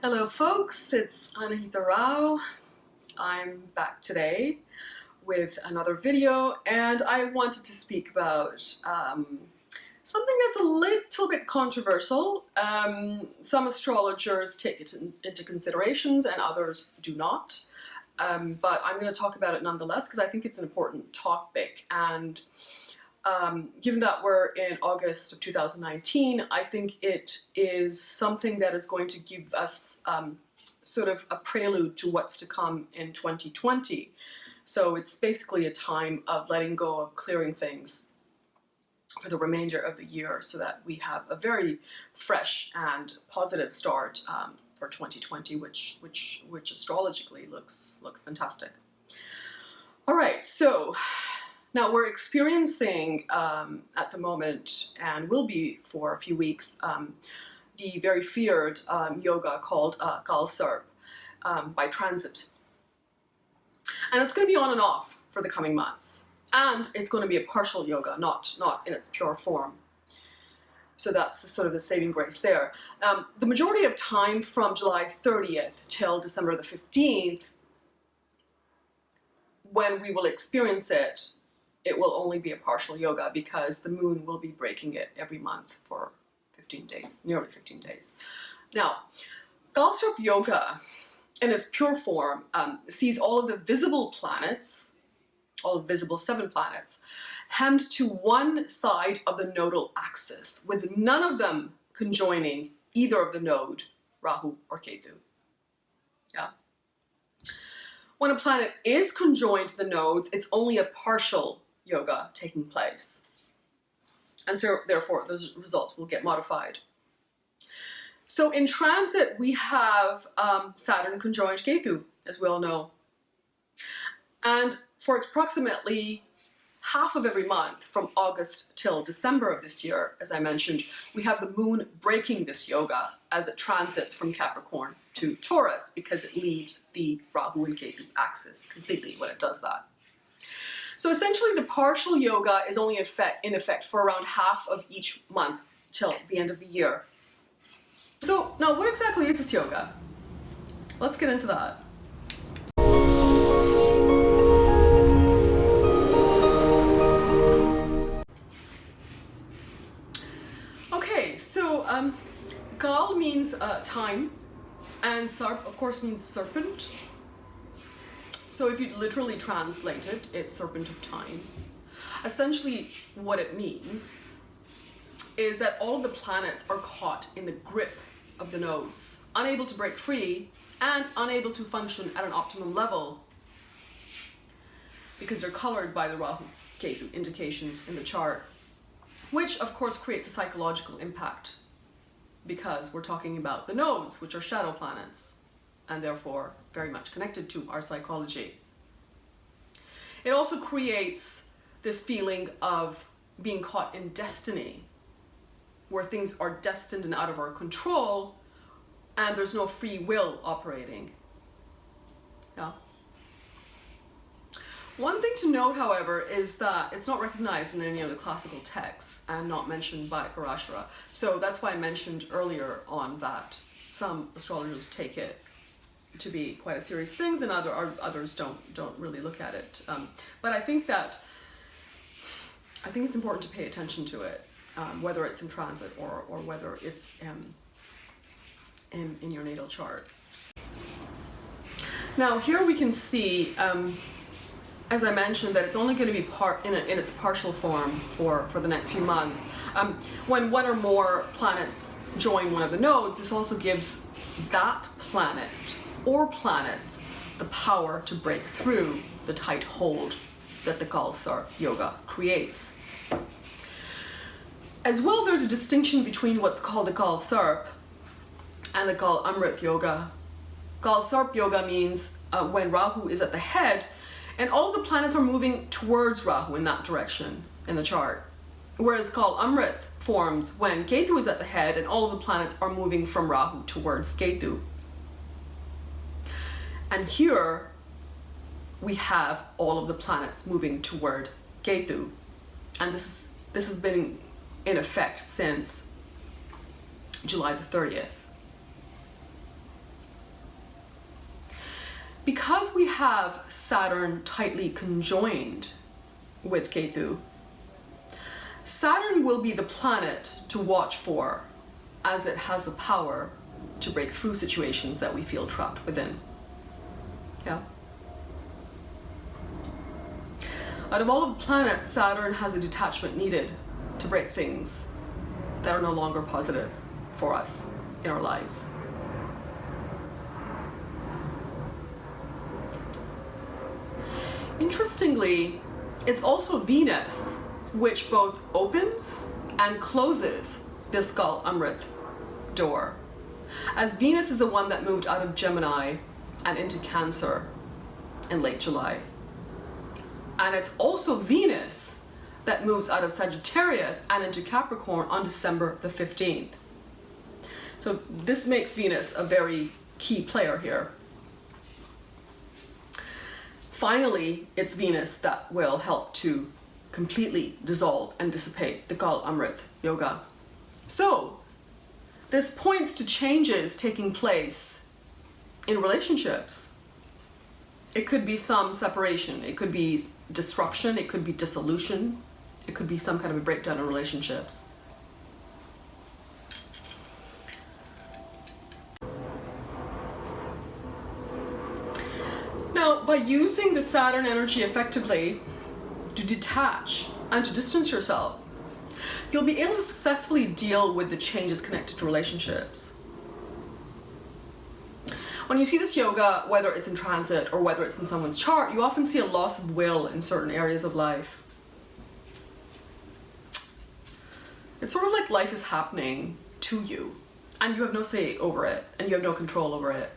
Hello folks, it's Anahita Rao. I'm back today with another video, and I wanted to speak about something that's a little bit controversial. Some astrologers take it into considerations and others do not. But I'm going to talk about it nonetheless because I think it's an important topic, and given that we're in August of 2019, I think it is something that is going to give us sort of a prelude to what's to come in 2020. So it's basically a time of letting go of clearing things for the remainder of the year so that we have a very fresh and positive start for 2020, which astrologically looks fantastic. All right, so now we're experiencing at the moment, and will be for a few weeks, the very feared yoga called Kaal Sarp by transit. And it's going to be on and off for the coming months. And it's going to be a partial yoga, not in its pure form. So that's the sort of the saving grace there. The majority of time from July 30th till December the 15th, when we will experience it, it will only be a partial yoga because the moon will be breaking it every month for 15 days, nearly 15 days. Now, Kaal Sarp Yoga, in its pure form, sees all of the visible planets, all of the visible 7 planets, hemmed to one side of the nodal axis, with none of them conjoining either of the node, Rahu or Ketu. Yeah. When a planet is conjoined to the nodes, it's only a partial yoga taking place. And so therefore those results will get modified. So in transit we have Saturn conjoined Ketu, as we all know. And for approximately half of every month from August till December of this year, as I mentioned, we have the moon breaking this yoga as it transits from Capricorn to Taurus, because it leaves the Rahu and Ketu axis completely when it does that. So essentially the partial yoga is only in effect for around half of each month till the end of the year. So now what exactly is this yoga? Let's get into that. Okay, so Kaal means time, and Sarp of course means serpent. So if you literally translate it, it's serpent of time. Essentially what it means is that all of the planets are caught in the grip of the nodes, unable to break free and unable to function at an optimum level because they're colored by the Rahu Ketu indications in the chart, which of course creates a psychological impact because we're talking about the nodes, which are shadow planets, and therefore very much connected to our psychology. It also creates this feeling of being caught in destiny, where things are destined and out of our control, and there's no free will operating. Yeah. One thing to note, however, is that it's not recognized in any of the classical texts and not mentioned by Parashara. So that's why I mentioned earlier on that some astrologers take it to be quite a serious thing, and others don't really look at it. But I think it's important to pay attention to it, whether it's in transit or whether it's in your natal chart. Now here we can see, as I mentioned, that it's only going to be in its partial form for the next few months. When one or more planets join one of the nodes, this also gives that planet or planets the power to break through the tight hold that the Kaal Sarp Yoga creates. As well, there's a distinction between what's called the Kaal Sarp and the Kaal Amrit Yoga. Kaal Sarp Yoga means when Rahu is at the head and all the planets are moving towards Rahu in that direction in the chart. Whereas Kaal Amrit forms when Ketu is at the head and all of the planets are moving from Rahu towards Ketu. And here we have all of the planets moving toward Ketu. And this has been in effect since July the 30th. because we have Saturn tightly conjoined with Ketu, Saturn will be the planet to watch for, as it has the power to break through situations that we feel trapped within. Yeah. Out of all of the planets, Saturn has a detachment needed to break things that are no longer positive for us in our lives. Interestingly, it's also Venus which both opens and closes this Kaal Amrit door, as Venus is the one that moved out of Gemini and into Cancer in late July. And it's also Venus that moves out of Sagittarius and into Capricorn on December the 15th. So this makes Venus a very key player here. Finally, it's Venus that will help to completely dissolve and dissipate the Kaal Amrit Yoga. So this points to changes taking place in relationships. It could be some separation, it could be disruption, it could be dissolution, it could be some kind of a breakdown in relationships. Now, by using the Saturn energy effectively to detach and to distance yourself, you'll be able to successfully deal with the changes connected to relationships. When you see this yoga, whether it's in transit or whether it's in someone's chart, you often see a loss of will in certain areas of life. It's sort of like life is happening to you, and you have no say over it, and you have no control over it,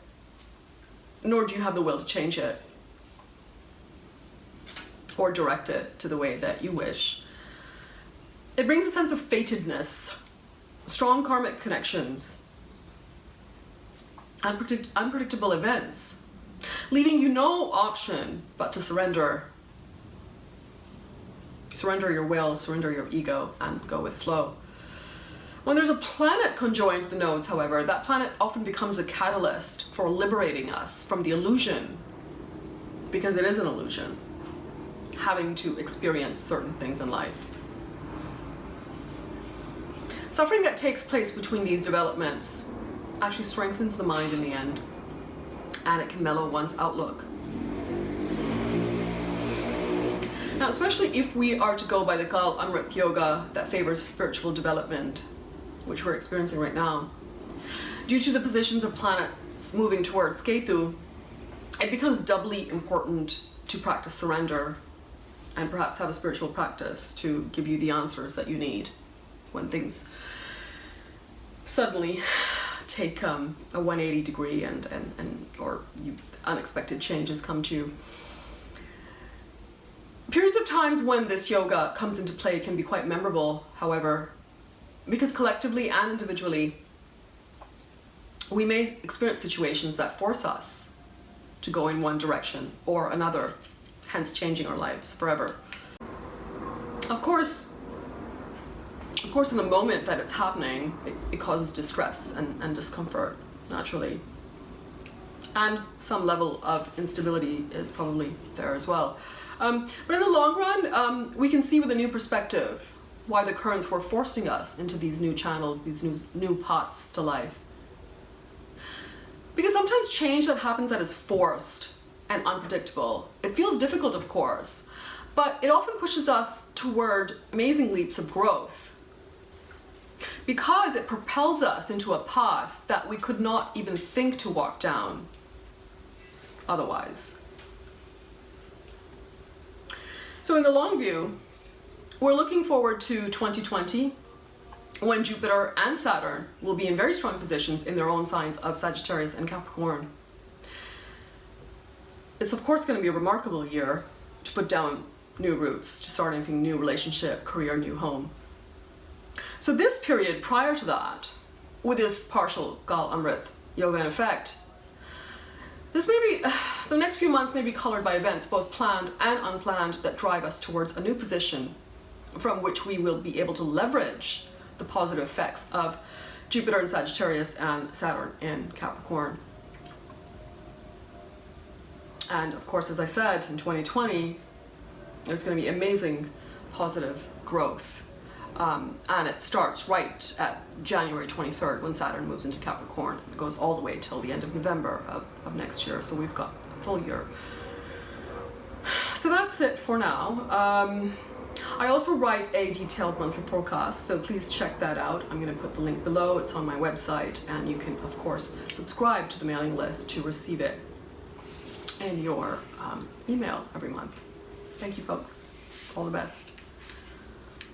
nor do you have the will to change it or direct it to the way that you wish. It brings a sense of fatedness, strong karmic connections, unpredictable events, leaving you no option but to surrender. Surrender your will, surrender your ego, and go with flow. When there's a planet conjoined the nodes, however, that planet often becomes a catalyst for liberating us from the illusion, because it is an illusion, having to experience certain things in life. Suffering that takes place between these developments actually strengthens the mind in the end, and it can mellow one's outlook. Now, especially if we are to go by the Kaal Amrit Yoga that favors spiritual development, which we're experiencing right now, due to the positions of planets moving towards Ketu, it becomes doubly important to practice surrender and perhaps have a spiritual practice to give you the answers that you need when things suddenly take a 180 degree or unexpected changes come to you. Periods of times when this yoga comes into play can be quite memorable, however, because collectively and individually, we may experience situations that force us to go in one direction or another, hence changing our lives forever. Of course, in the moment that it's happening, it causes distress and discomfort, naturally. And some level of instability is probably there as well. But in the long run, we can see with a new perspective why the currents were forcing us into these new channels, these new paths to life. Because sometimes change that happens that is forced and unpredictable, it feels difficult, of course, but it often pushes us toward amazing leaps of growth, because it propels us into a path that we could not even think to walk down otherwise. So in the long view, we're looking forward to 2020, when Jupiter and Saturn will be in very strong positions in their own signs of Sagittarius and Capricorn. It's of course going to be a remarkable year to put down new roots, to start anything new, relationship, career, new home. So this period prior to that, with this partial Kaal Amrit Yoga in effect, the next few months may be colored by events, both planned and unplanned, that drive us towards a new position from which we will be able to leverage the positive effects of Jupiter in Sagittarius and Saturn in Capricorn. And of course, as I said, in 2020, there's going to be amazing positive growth. And it starts right at January 23rd when Saturn moves into Capricorn. It goes all the way till the end of November of next year. So we've got a full year. So that's it for now. I also write a detailed monthly forecast, so please check that out. I'm going to put the link below. It's on my website, and you can, of course, subscribe to the mailing list to receive it in your email every month. Thank you, folks. All the best.